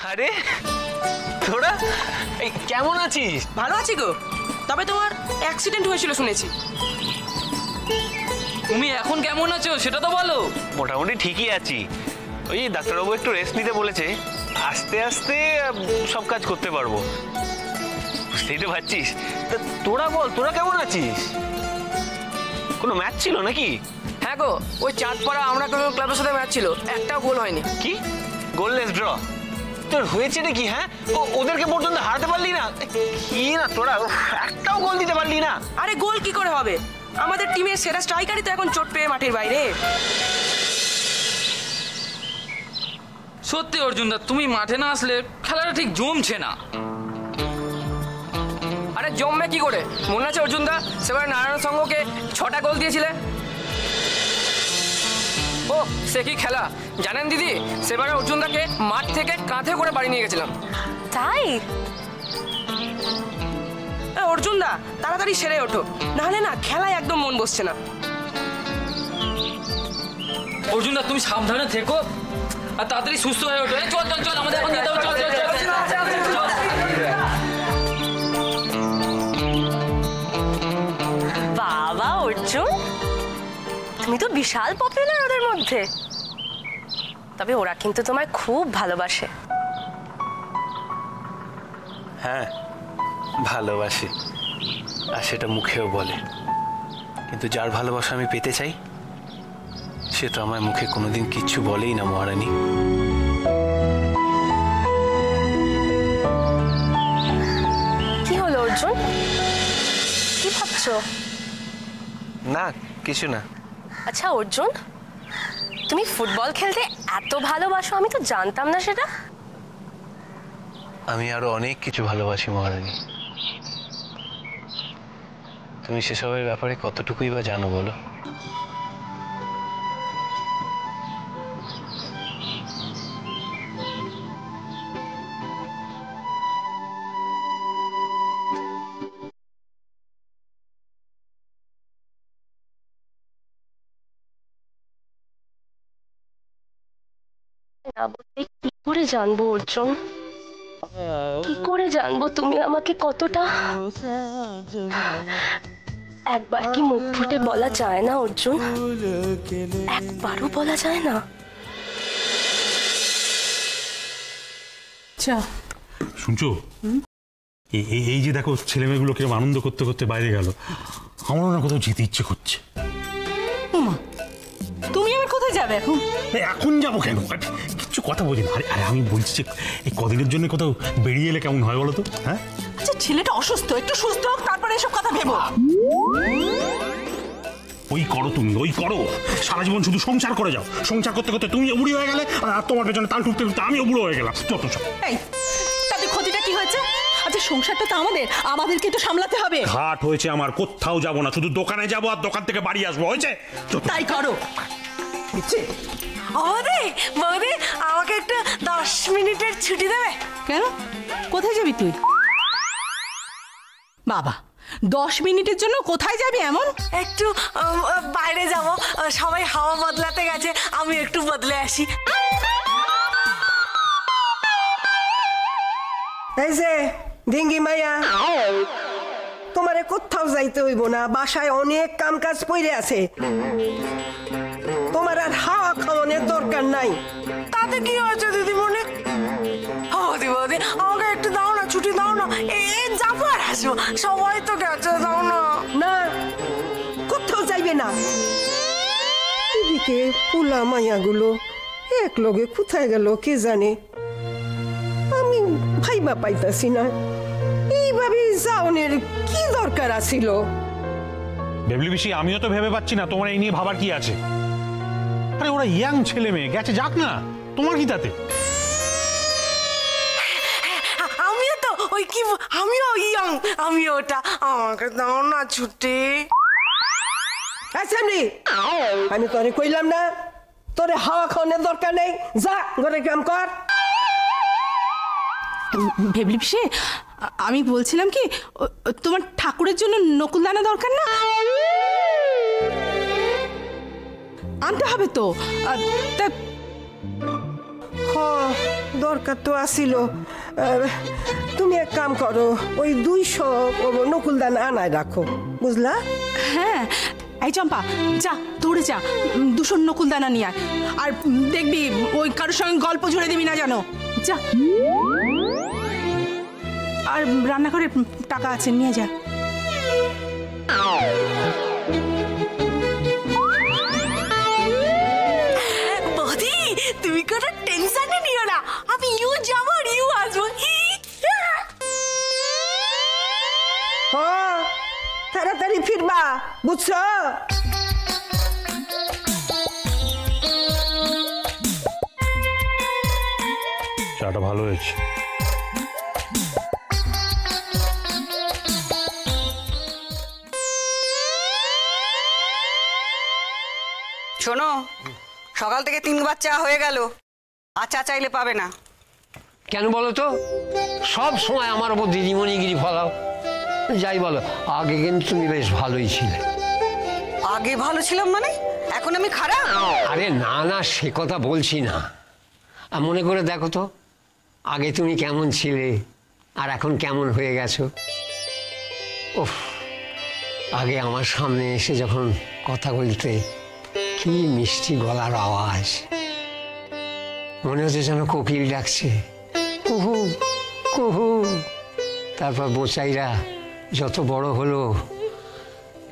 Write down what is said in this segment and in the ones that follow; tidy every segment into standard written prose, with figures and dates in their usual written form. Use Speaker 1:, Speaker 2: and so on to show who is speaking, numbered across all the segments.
Speaker 1: আরে তোরা এই কেমন আছিস?
Speaker 2: ভালো আছি গো, তবে তোমার অ্যাক্সিডেন্ট হয়েছিল শুনেছি।
Speaker 3: তুমি এখন কেমন আছো সেটা তো বলো।
Speaker 1: মোটামুটি ঠিকই আছি, ওই ডাক্তারবাবু একটু রেস্ট নিতে বলেছে, আস্তে আস্তে সব কাজ করতে পারবো, বুঝতেই তো পারছিস। তা তোরা বল, তোরা কেমন আছিস? কোনো ম্যাচ ছিল নাকি?
Speaker 2: হ্যাঁ গো, ওই চাঁদপাড়া আমরা ক্লাবের সাথে ম্যাচ ছিল, একটাও গোল হয়নি।
Speaker 1: কি গোললেস ড্র? তোর হয়েছে নাকি? হ্যাঁ, ওদেরকে পর্যন্ত হারাতে পারলি না? কি না তোরা একটাও গোল দিতে পারলি না?
Speaker 2: আরে গোল কি করে হবে, আমাদের টিমের সেরা স্ট্রাইকারই তো এখন চোট পেয়ে মাঠের বাইরে।
Speaker 3: সত্যি অর্জুনদা, তুমি মাঠে না আসলে খেলাটা ঠিক জমছে না।
Speaker 2: আরে জমবে কি করে, মনে আছে অর্জুনদা সেবার নারায়ণ সংঘকে 6টা গোল দিয়েছিলে? ও সে কি খেলা জানেন দিদি, সেবারে অর্জুনদাকে মাঠ থেকে কাঁধে করে বাড়ি নিয়ে গেছিলাম।
Speaker 4: তাই?
Speaker 2: অর্জুনদা তাড়াতাড়ি সেরে ওঠো, নাহলে না খেলায় একদম মন বসছে না।
Speaker 3: অর্জুনদা তুমি সাবধানে থেকো আর তাড়াতাড়ি সুস্থ হয়ে ওঠো। চল চল চল, আমাদের এখন যেতে হবে, চল চল চল।
Speaker 4: বাবা অর্জুন, তুমি তো বিশাল পপুলার ওদের মধ্যে। তবে ওরা কিন্তু তোমায় খুব ভালোবাসে।
Speaker 1: হ্যাঁ ভালোবাসে, আর সেটা মুখেও বলে, কিন্তু যার ভালোবাসা আমি পেতে চাই সে তো আমার মুখে কোনোদিন কিচ্ছু বলেই না মহারানী।
Speaker 4: কি হলো অর্জুন, কি ভাবছো?
Speaker 1: না কিছু না।
Speaker 4: আচ্ছা অর্জুন, তুমি ফুটবল খেলতে এত ভালোবাসো, আমি তো জানতাম না সেটা।
Speaker 1: আমি আরো অনেক কিছু ভালোবাসি মহারানী, তুমি সেসবের ব্যাপারে কতটুকুই বা জানো বলো?
Speaker 4: কি করে জানবো অর্জুন, কি করে জানবো তুমি আমাকে কতটা? একবার কি মুখ ফুটে বলা যায় না অর্জুন? একবারও বলা যায় না?
Speaker 5: আচ্ছা শুনছো, এই যে দেখো ছেলে মেয়েগুলো কিরকম আনন্দ করতে করতে বাইরে গেল, আমারও না কোথাও যেতে ইচ্ছে করছে।
Speaker 6: তুমি আবার কোথায় যাবে এখন?
Speaker 5: এখন যাবো কেন, কিচ্ছু কথা বলি না। আরে আমি বলছি যে এই কদিনের জন্য কোথাও বেরিয়ে এলে কেমন হয় বলো তো? হ্যাঁ
Speaker 6: আচ্ছা ছেলেটা অসুস্থ, একটু সুস্থ হোক তারপরে এসব কথা ভেবো।
Speaker 5: ওই করো তুমি, ওই করো, সারা জীবন শুধু সংসার করে যাও, সংসার করতে করতে তুমি বুড়ি হয়ে গেলে, আর তোমার পেছনে তাল ঠুকতে ঠুকতে আমিও বুড়ো হয়ে গেলাম। যত সব
Speaker 6: এই তাতে ক্ষতিটা কি হয়েছে? আচ্ছা সংসারটা তো আমাদেরকে তো সামলাতে হবে।
Speaker 5: ঘাট হয়েছে আমার, কোথাও যাবো না, শুধু দোকানে যাবো আর দোকান থেকে বাড়ি আসবো, হয়েছে?
Speaker 6: তাই করো।
Speaker 4: বৌদি আমাকে একটু 10 মিনিটের ছুটি দেবে?
Speaker 6: কেন, কোথায় যাবি তুই? বাবা 10 মিনিটের জন্য কোথায় যাবি এমন?
Speaker 4: একটু বাইরে যাব, সবাই হাওয়া বদলাতে গেছে, আমি একটু বদলে আসি।
Speaker 7: এই যে ডিঙ্গি মাইয়া, তোমারে কোথাও যাইতে হইব না, বাসায় অনেক কাম কাজ পড়ে আছে, তোমার আর হাওয়া খাওয়ানোর দরকার নাই।
Speaker 4: তাতে কি হয়েছে দিদিমণি? বৌদি আমাকে একটু দাও না, ছুটি দাও না, যাবো আর আসবো, সবাই তো গেছে, দাও না।
Speaker 7: না কোথাও যাইবে না। এদিকে পোলা মাইয়াগুলো এক লগে কোথায় গেল কে জানে, আমি ভাইবা পাইতাছি না। এইভাবে যাওনের কি দরকার আছিল?
Speaker 5: বেবলি বেশি আমিও তো ভেবে পাচ্ছি না তোমার এই নিয়ে ভাবার কি আছে। আরে ওরা ইয়াং ছেলে মেয়ে, গেছে যাক না, তোমার কি তাতে?
Speaker 4: আমিও তো ওই কি, আমিও ইয়ং, আমি ওটা, আমাকে দাও না ছুটি।
Speaker 7: আমি তোরে কইলাম না তোরে হাওয়া খাওয়ানোর দরকার নেই, যা ঘরে কাম কর।
Speaker 6: ভেবলি পিসে, আমি বলছিলাম কি, তোমার ঠাকুরের জন্য নকুলদানা দরকার না? আনতে হবে তো।
Speaker 7: দরকার তো আসিল। তুমি এক কাম করো, ওই 200 নকুলদানা আনায় রাখো, বুঝলা?
Speaker 6: হ্যাঁ, এই চম্পা যা দৌড়ে যা, 200 নকুলদানা নিয়ে আয়। আর দেখবি ওই কারোর সঙ্গে গল্প জুড়ে দিবি না জানো, যা। আর রান্নাঘরে টাকা আছে, নিয়ে যা।
Speaker 4: বৌদি তুমি কোনো টেনশনে নিও না, আমি ইউ যাবো আর ইউ আসবো।
Speaker 7: তাড়াতাড়ি ফিরবা, বুঝছো?
Speaker 5: চাটা ভালো হয়েছে।
Speaker 8: শোনো, সকাল থেকে 3বার চা হয়ে গেল, আর চা চাইলে পাবে না।
Speaker 9: কেন বলো তো? সব সময় আমার ওপর দিদিমণিগিরি ফলাও। যাই বলো, আগে কিন্তু তুমি বেশ ভালোই ছিলে।
Speaker 8: আগে ভালো ছিলাম মানে? এখন আমি খারাপ?
Speaker 9: আরে না না, সে কথা বলছি না। আর মনে করে দেখো তো, আগে তুমি কেমন ছিলে আর এখন কেমন হয়ে গেছো। ওহ, আগে আমার সামনে এসে যখন কথা বলতে, কি মিষ্টি গলার আওয়াজ, মনে হচ্ছে যেন কোকিল ডাকছে, কুহু কুহু। তারপর বোচাইরা যত বড় হলো,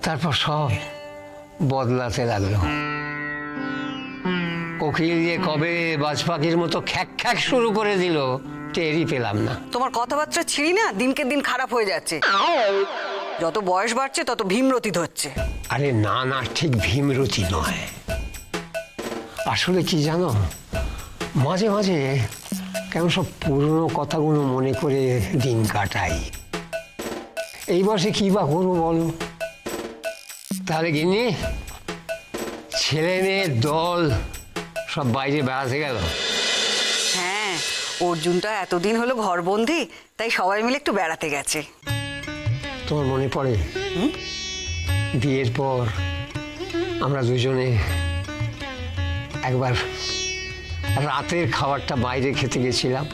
Speaker 9: তারপর সব বদলাতে লাগলো। কোকিল যে কবে বাজ পাখির মতো খ্যাক খ্যাক শুরু করে দিল, টেরই পেলাম না।
Speaker 8: তোমার কথাবার্তা ছিঁড়ি না, দিনকে দিন খারাপ হয়ে যাচ্ছে। যত বয়স বাড়ছে তত ভীমরতি ধরছে।
Speaker 9: আরে না না, ঠিক ভীমরতি নয়। আসলে কি জানো, মাঝে মাঝে কেমন সব পুরনো কথাগুলো মনে করে দিন কাটাই। এই বয়সে কি বা করবো বলো? তাহলে গিন্নি, ছেলে মেয়ের দল সব বাইরে বেড়াতে গেল।
Speaker 8: হ্যাঁ, অর্জুনটা এতদিন হলো ঘরবন্দি, তাই সবাই মিলে একটু বেড়াতে গেছে।
Speaker 9: তোমার মনে পড়ে বিয়ের পর আমরা দুজনে একবার রাতের খাবারটা বাইরে খেতে গেছিলাম,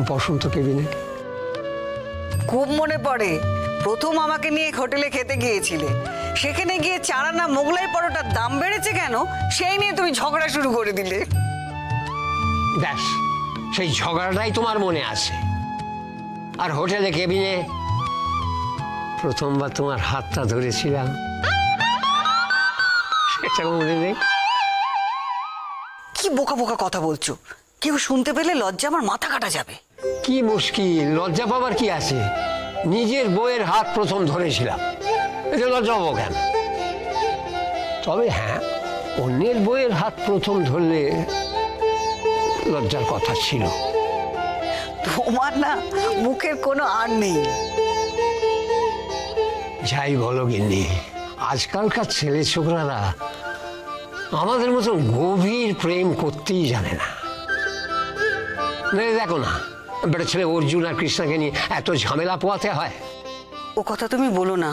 Speaker 9: বসন্ত কেবিনে?
Speaker 8: খুব মনে পড়ে। প্রথম আমাকে নিয়ে হোটেলে খেতে গিয়েছিলে, সেখানে গিয়ে চারানা মোগলাই পরোটার দাম বেড়েছে কেন সেই নিয়ে তুমি ঝগড়া শুরু করে দিলে।
Speaker 9: ব্যাস, সেই ঝগড়াটাই তোমার মনে আছে। আর হোটেলে কেবিনে প্রথমবার তোমার হাতটা ধরেছিলাম, সেটা মনে নেই?
Speaker 8: কি বোকা বোকা কথা বলছো, কেউ শুনতে পেলে লজ্জা আমার মাথা কাটা যাবে।
Speaker 9: কি মুশকিল, লজ্জা পাবার কি আছে? নিজের বইয়ের হাত প্রথম ধরেছিলাম, এতে লজ্জা পাবো কেন? তবে হ্যাঁ, অন্যের বইয়ের হাত প্রথম ধরলে লজ্জার কথা ছিল।
Speaker 8: তোমার না মুখের কোনো আর নেই।
Speaker 9: যাই বলো গিন্নি, আজকালকার ছেলে ছোকরারা আমাদের মতন গভীর প্রেম করতেই জানে না। দেখো না, বেটা ছেলে অর্জুন আর কৃষ্ণাকে নিয়ে এত ঝামেলা পোয়াতে হয়।
Speaker 8: ও কথা তুমি বলো না।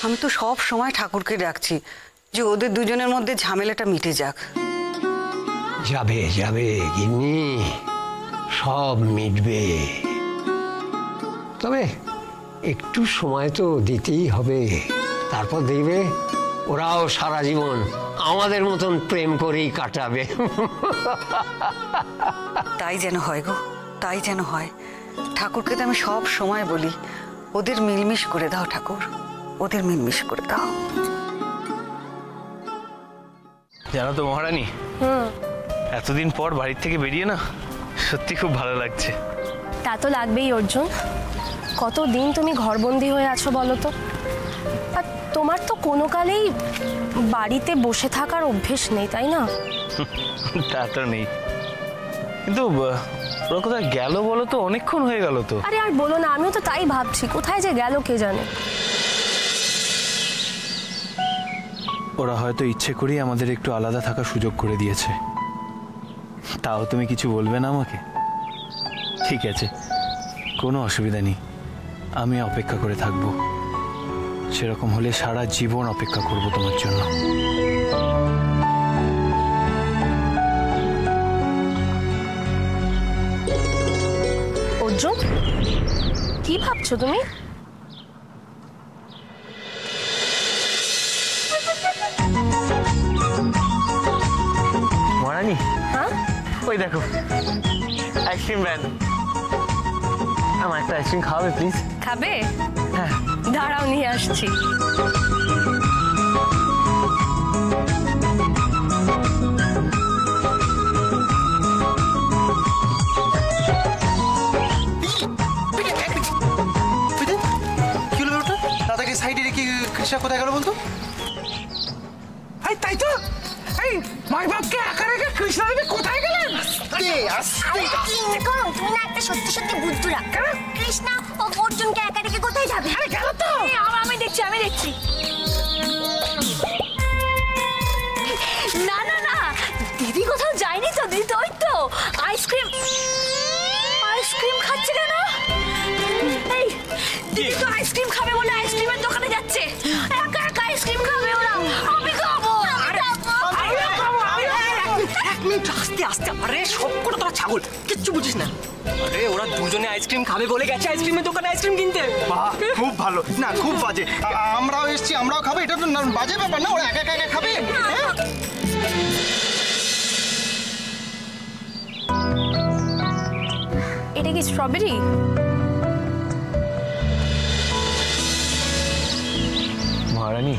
Speaker 8: আমি তো সব সময় ঠাকুরকে ডাকছি যে ওদের দুজনের মধ্যে ঝামেলাটা মিটে যাক।
Speaker 9: যাবে যাবে গিন্নি, সব মিটবে। তবে একটু সময় তো দিতেই হবে। তারপর দেখবে ওরাও সারা জীবন আমাদের মতন প্রেম করেই কাটাবে।
Speaker 8: তাই যেন হয় গো, তাই যেন হয়। ঠাকুরকে তো আমি সব সময় বলি, ওদের মিলমিশ করে দাও ঠাকুর, ওদের মিলমিশ করে দাও।
Speaker 1: জানো তো মহারানী, এতদিন পর বাড়ির থেকে বেরিয়ে না সত্যি খুব ভালো লাগছে।
Speaker 10: তা তো লাগবেই অর্জুন, কতদিন তুমি ঘরবন্দি হয়ে আছো বলো তো। আর তোমার তো কোনো কালেই বাড়িতে বসে থাকার অভ্যেস নেই, তাই না?
Speaker 1: তা তো নেই, কিন্তু ওরা কোথায় গেল বলো তো? অনেকক্ষণ হয়ে গেল তো।
Speaker 10: আরে আর বলো না, আমিও তো তাই ভাবছি, কোথায় যে গেল কে জানে।
Speaker 11: ওরা হয়তো ইচ্ছে করেই আমাদের একটু আলাদা থাকার সুযোগ করে দিয়েছে। তাও তুমি কিছু বলবে না আমাকে? ঠিক আছে, কোনো অসুবিধা নেই, আমি অপেক্ষা করে থাকবো। সেরকম হলে সারা জীবন অপেক্ষা করব তোমার জন্য।
Speaker 10: অর্জুন, কি ভাবছো তুমি?
Speaker 1: মহারানী,
Speaker 10: হ্যাঁ,
Speaker 1: ওই দেখো আইসক্রিম ভ্যান। আমার একটা আইসক্রিম খাওয়াবে প্লিজ?
Speaker 10: খাবে? দাঁড়াও, নিয়ে আসছি।
Speaker 11: কি হলো ওটা? দাদাকে সাইডে রেখে কৃষ্ণা কোথায় গেল বলতো?
Speaker 4: তাই তো, এই মাই বাপকে একা রেখে কৃষ্ণা দেবী কোথায় গেলেন?
Speaker 12: তুমি না একটা সত্যি সত্যি বুদ্ধুরা। কৃষ্ণা ও অর্জুনকে একা রেখে কোথায় যাবে?
Speaker 4: আরে গেল তো।
Speaker 12: আমি দেখছি। না না না, দিদি কোথাও যায়নি তো। দিদি তো ওই তো আইসক্রিম খাচ্ছে কেন? এই দিদি তো আইসক্রিম খাবে বলে আইসক্রিমের দোকানে যাচ্ছে। একা একা আইসক্রিম খাবে ওরা। আমি খাবো।
Speaker 2: এক মিনিট, আস্তে আস্তে। আরে সব করে তোরা ছাগল, কিচ্ছু বুঝিস না। আরে ওরা দুজনে আইসক্রিম খাবে বলে গেছে আইসক্রিমের দোকানে আইসক্রিম কিনতে।
Speaker 11: বাহ, খুব ভালো। না, খুব বাজে। আমরাও এসেছি, আমরাও খাবো। এটা তো বাজে ব্যাপার না, ওরা একা একা খাবে।
Speaker 10: এটা কি স্ট্রবেরি?
Speaker 1: মহারানী,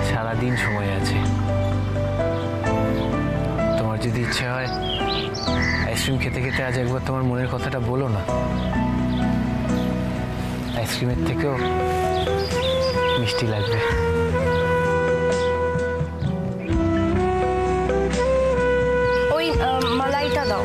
Speaker 1: সারাদিন সময় আছে। তোমার যদি ইচ্ছে হয় আইসক্রিম খেতে খেতে আজ একবার তোমার মনের কথাটা বলো না। আইসক্রিমের থেকেও মিষ্টি লাগবে।
Speaker 10: ওই মালাইটা দাও।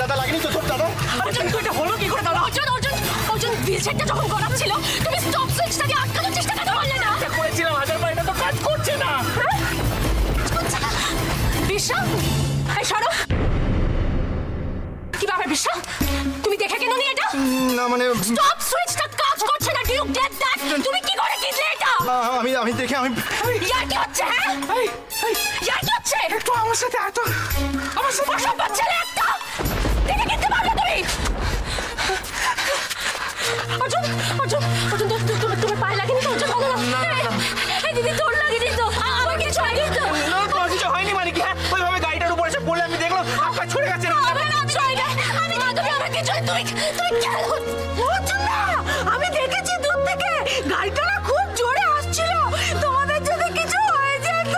Speaker 11: দাদা লাগেনি তো তোর? দাদা
Speaker 12: অর্জুন, এটা হলো কি করে? দাদা অর্জুন হুইলচেয়ারটা যখন গড়াচ্ছিল তুমি স্টপ সুইচটাকে আটকানোর চেষ্টা কেন করলে না?
Speaker 2: করেছিলাম হাজার বার, এটা তো কাজ করছে না।
Speaker 12: বিশা, এই সরো। কি ব্যাপার বিশা, তুমি দেখে কেন নি এটা?
Speaker 11: না মানে
Speaker 12: স্টপ সুইচটা কাজ করছে না। Do you get that? তুমি কি করে কিনলে এটা?
Speaker 11: আমি দেখে আমি
Speaker 12: ইয়ার কি হচ্ছে হ্যাঁ? ইয়ার কি হচ্ছে? একটু আমার সাথে অসম্ভব ছেলে একটা! দেখে কিনতে পারলে তুমি? অর্জুন তোমার পায়ে লাগেনি তো? অর্জুন বলো না। এই দিদি তোর লাগেনি তো? আমার কিছু হয়নি তো?
Speaker 1: কিছু হয়নি মানে কি? হ্যাঁ ওইভাবে গাড়িটার উপরে এসে পড়লে আমি দেখলাম আপনার ছুড়ে গেছে।
Speaker 4: আমি দেখেছি দূর থেকে গাড়িটা না খুব জোরে আসছিল। তোমাদের যদি কিছু হয়ে যেত।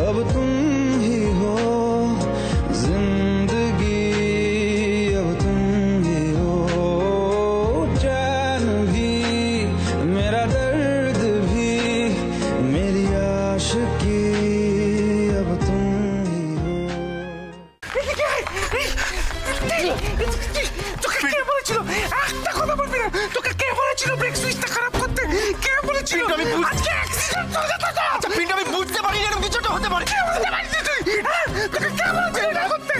Speaker 13: अब तुम ही हो जिंदगी, अब तुम ही हो चैन भी, मेरा दर्द भी, मेरी आशिकी, अब तुम ही हो।
Speaker 4: তোকে কে বলেছিল? একটা কথা বলবি না। তোকে কে বলেছিল ব্রেক সুইচটা খারাপ করতে? কে বলেছিল? আজকে অ্যাক্সিডেন্ট হয়ে যেত তো।
Speaker 1: আচ্ছা পিন্টু আমি বুঝতে পারি এরকম কিছুটা হতে পারে।
Speaker 4: কে বুঝতে পারছিস তুই? হ্যাঁ? তোকে কে বলেছিল এটা করতে?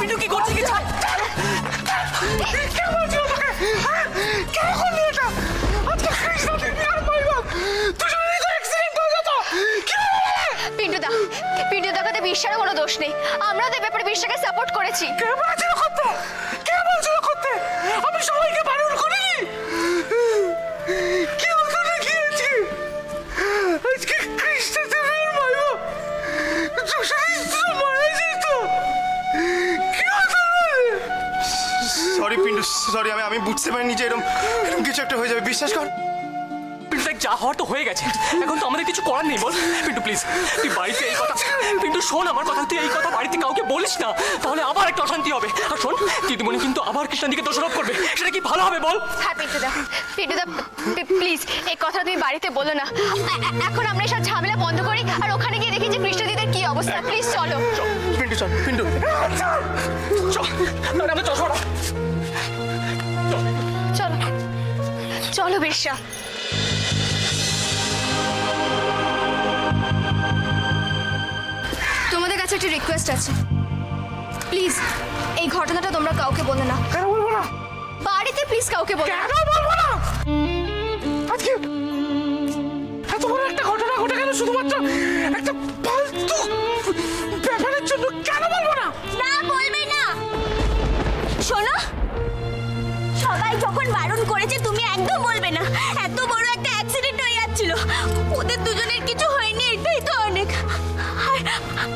Speaker 2: পিন্টু কি করছিস?
Speaker 4: কে বলেছিল তোকে? হ্যাঁ? কে করলি এটা? আজকে কৃষ্ণ দিদি আর মাইবাব দুজনেরই তো অ্যাক্সিডেন্ট হয়ে যেত। কি
Speaker 12: পিন্টুদা কথা বিশ্বাসের কোনো দোষ নেই। আমরা তো এই ব্যাপারে বিশ্বাসকে সাপোর্ট করেছি।
Speaker 4: কে বলেছিল করতে? কে বলেছিল করতে? আমি সবাইকে বারণ করি। কি হতো না কি আজকে? আজকে কৃষ্ণ দেবের মাইবাব দুজনেই তো মারা যেত। কি হতো?
Speaker 11: সরি পিন্টু, সরি আমি বুঝতে পারিনি যে এরকম কিছু একটা হয়ে যাবে। বিশ্বাস কর
Speaker 2: পিন্টু দেখ, যা হওয়ার তো হয়ে গেছে, এখন তো আমাদের কিছু করার নেই। বল পিন্টু প্লিজ, তুই বাড়িতে এই কথা, পিন্টু শোন আমার কথা, তুই এই কথা বাড়িতে কাউকে বলিস না, তাহলে আবার একটা অশান্তি হবে। আর শোন, দিদিমণি কিন্তু আবার কৃষ্ণাদিকে দোষারোপ করবে, সেটা কি ভালো হবে বল?
Speaker 12: হ্যাঁ পিন্টুদা প্লিজ এই কথা তুমি বাড়িতে বলো না। এখন আমরা এসব ঝামেলা বন্ধ করি আর ওখানে গিয়ে দেখি যে কৃষ্ণদিদের কি অবস্থা। প্লিজ চলো
Speaker 11: পিন্টু, চল পিন্টু
Speaker 2: চল, আমরা চশমাটা
Speaker 12: চলো চলো বিরসা। তোমাদের কাছে একটা রিকোয়েস্ট আছে, প্লিজ এই ঘটনাটা তোমরা কাউকে বলো না।
Speaker 4: কেন বলবো না?
Speaker 12: বাড়িতে প্লিজ কাউকে বলো না।
Speaker 4: কেন বলবো না? আজকে এত বড় একটা ঘটনা ঘটে গেল শুধুমাত্র একটা ফালতু ব্যাপারের জন্য। কেন বলবো না?
Speaker 12: না বলবে না। শোনো, সবাই যখন বারণ করেছে তুমি একদম বলবে না। এত বড় একটা অ্যাক্সিডেন্ট হয়ে যাচ্ছিল, ওদের দুজনের কিছু হয়নি, এটাই তো অনেক।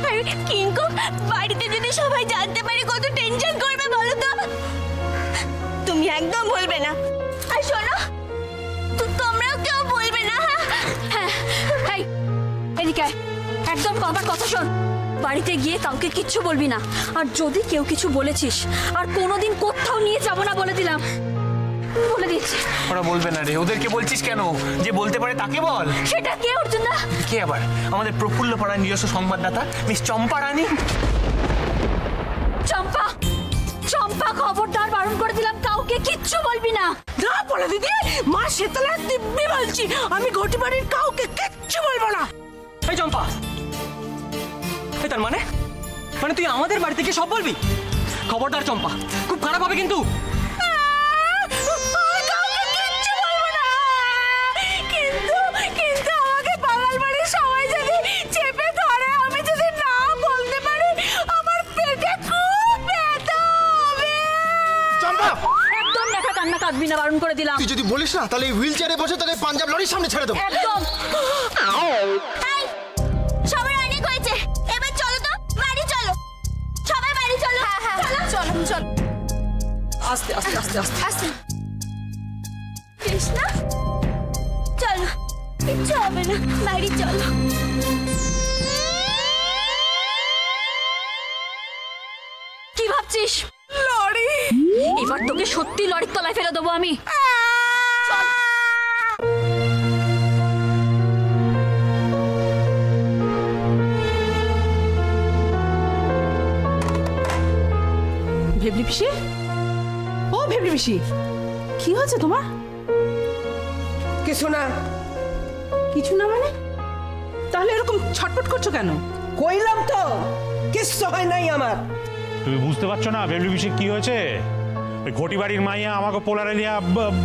Speaker 12: আর কিঙ্কু বাড়িতে যদি সবাই জানতে পারে কত টেনশন করবে বলো তো। তুমি একদম বলবে না। আর শোনো, তোমরাও কেউ বলবে না। হ্যাঁ এই এদিকে একদম আমার কথা শোন। বাড়িতে গিয়ে কাউকে কিচ্ছু বলবি না, আর যদি কেউ কিছু বলেছিস আর কোনোদিন কোথাও নিয়ে যাব না বলে দিলাম, বলে দিচ্ছি।
Speaker 1: ওরা বলবে না রে, ওদেরকে বলছিস কেন? যে বলতে পারে তাকে বল।
Speaker 12: সেটা কে অর্জুন দা?
Speaker 1: কে আবার? আমাদের প্রফুল্ল পাড়ার নিজস্ব সংবাদদাতা মিস চম্পা রানী।
Speaker 12: চম্পা, চম্পা খবরদার বারণ করে দিলাম, কাউকে কিচ্ছু বলবি না।
Speaker 4: না বলে দিদি, মা শীতলা দিব্যি বলছি, আমি ঘটি বাড়ির কাউকে কিচ্ছু বলবো না।
Speaker 2: এই চম্পা, এই তার মানে তুই আমাদের বাড়িতে গিয়ে সব বলবি? খবরদার চম্পা, খুব খারাপ হবে কিন্তু।
Speaker 4: কিন্তু আমাকে পাগল বাড়ির সবাই যদি চেপে ধরে, আমি যদি না বলতে পারি, আমার পেটে খুব ব্যথা হবে।
Speaker 11: চম্পা,
Speaker 12: একদম দেখা কান্না কাঁদবি না, বারণ করে দিলাম।
Speaker 11: তুই যদি বলিস না তাহলে হুইল চেয়ারে বসে তোকে পাঞ্জাব লরির সামনে ছেড়ে দেবো।
Speaker 12: একদম। এই, সবার অনেক হয়েছে, এবার চলো তো বাড়ি চলো, সবাই বাড়ি চলো। হ্যাঁ চলো চলো।
Speaker 2: আস্তে আস্তে আস্তে আস্তে
Speaker 12: আস্তে। কৃষ্ণা চলো, কিচ্ছু হবে না, বাড়ি চলো। কি ভাবছিস?
Speaker 4: লরি।
Speaker 12: এবার তোকে সত্যি লরির তলায় ফেলে দেবো আমি।
Speaker 6: ভেবলি পিসি, ও ভেবলি পিসি, কি হয়েছে তোমার?
Speaker 7: কিছু না।
Speaker 6: কিছু না মানে? তাহলে এরকম ছটফট করছো কেন?
Speaker 7: কইলাম তো কিচ্ছু হয় নাই আমার।
Speaker 5: তুমি বুঝতে পারছো না ভেবলি পিসি কি হয়েছে? ওই ঘটি বাড়ির মাইয়া আমাকে পোলারে নিয়ে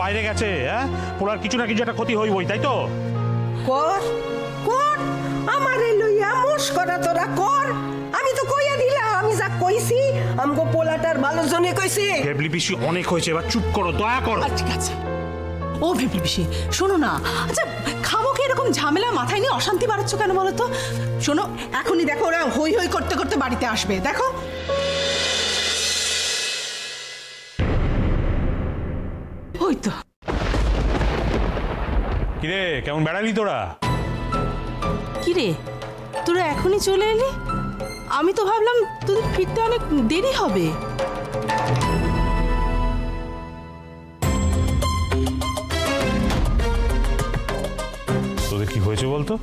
Speaker 5: বাইরে গেছে, হ্যাঁ? পোলার কিছু না কিছু একটা ক্ষতি হইবই, তাই তো?
Speaker 7: কর কর আমারে লইয়া মস্করা তোরা কর। আমি তো কইয়া দিলাম, আমি যা কইছি আমগো পোলাটার ভালো জন্য কইছি।
Speaker 5: ভেবলি পিসি অনেক হয়েছে, এবার চুপ করো, দয়া করো।
Speaker 6: ঠিক আছে ও ভেবলি পিসি শোনো না, আচ্ছা খামোকে এরকম ঝামেলা মাথায় নিয়ে অশান্তি বাড়াচ্ছ কেন বলো তো? শোনো এখনই দেখো ওরা হই হই করতে করতে বাড়িতে আসবে, দেখো। ওই তো।
Speaker 5: কিরে কেমন বেড়ালি তোরা?
Speaker 6: কিরে তোরা এখনই চলে এলি? আমি তো ভাবলাম তোদের ফিরতে অনেক দেরি হবে।
Speaker 5: তোদের কি হয়েছে বলতো?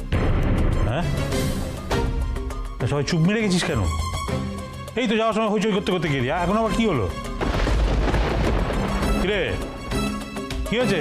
Speaker 5: হ্যাঁ, সবাই চুপ মেরে গেছিস কেন? এই তো যাওয়ার সময় হইচই করতে করতে গেলি, এখন আবার কি হলো? কিরে কি হয়েছে?